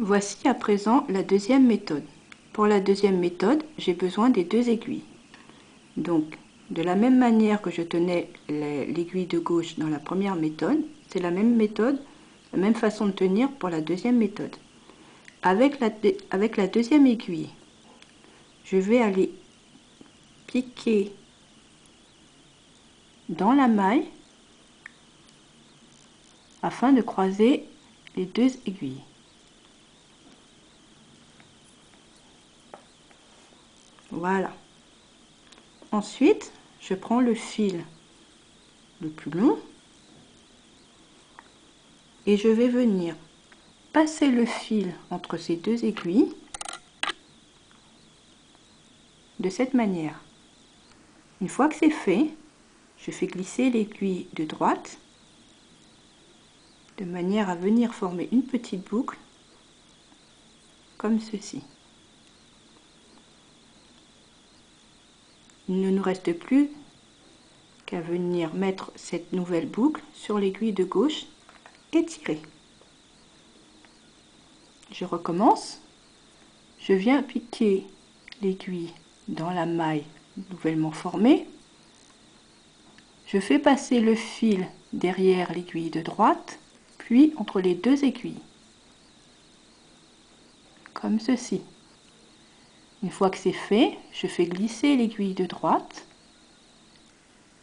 Voici à présent la deuxième méthode. Pour la deuxième méthode, j'ai besoin des deux aiguilles. Donc, de la même manière que je tenais l'aiguille de gauche dans la première méthode, c'est la même méthode, la même façon de tenir pour la deuxième méthode. Avec la deuxième aiguille, je vais aller piquer dans la maille afin de croiser les deux aiguilles. Voilà. Ensuite, je prends le fil le plus long et je vais venir passer le fil entre ces deux aiguilles de cette manière. Une fois que c'est fait, je fais glisser l'aiguille de droite de manière à venir former une petite boucle comme ceci. Il ne nous reste plus qu'à venir mettre cette nouvelle boucle sur l'aiguille de gauche et tirer. Je recommence. Je viens piquer l'aiguille dans la maille nouvellement formée. Je fais passer le fil derrière l'aiguille de droite, puis entre les deux aiguilles, comme ceci. Une fois que c'est fait, je fais glisser l'aiguille de droite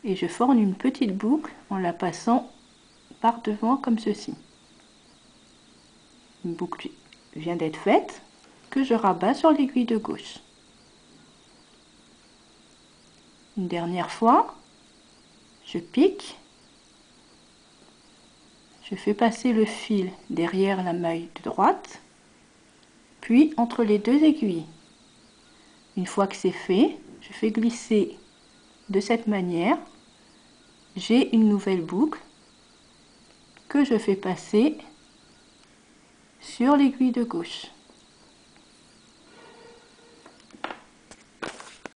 et je forme une petite boucle en la passant par devant comme ceci. Une boucle vient d'être faite que je rabats sur l'aiguille de gauche. Une dernière fois, je pique, je fais passer le fil derrière la maille de droite, puis entre les deux aiguilles. Une fois que c'est fait, je fais glisser de cette manière. J'ai une nouvelle boucle que je fais passer sur l'aiguille de gauche.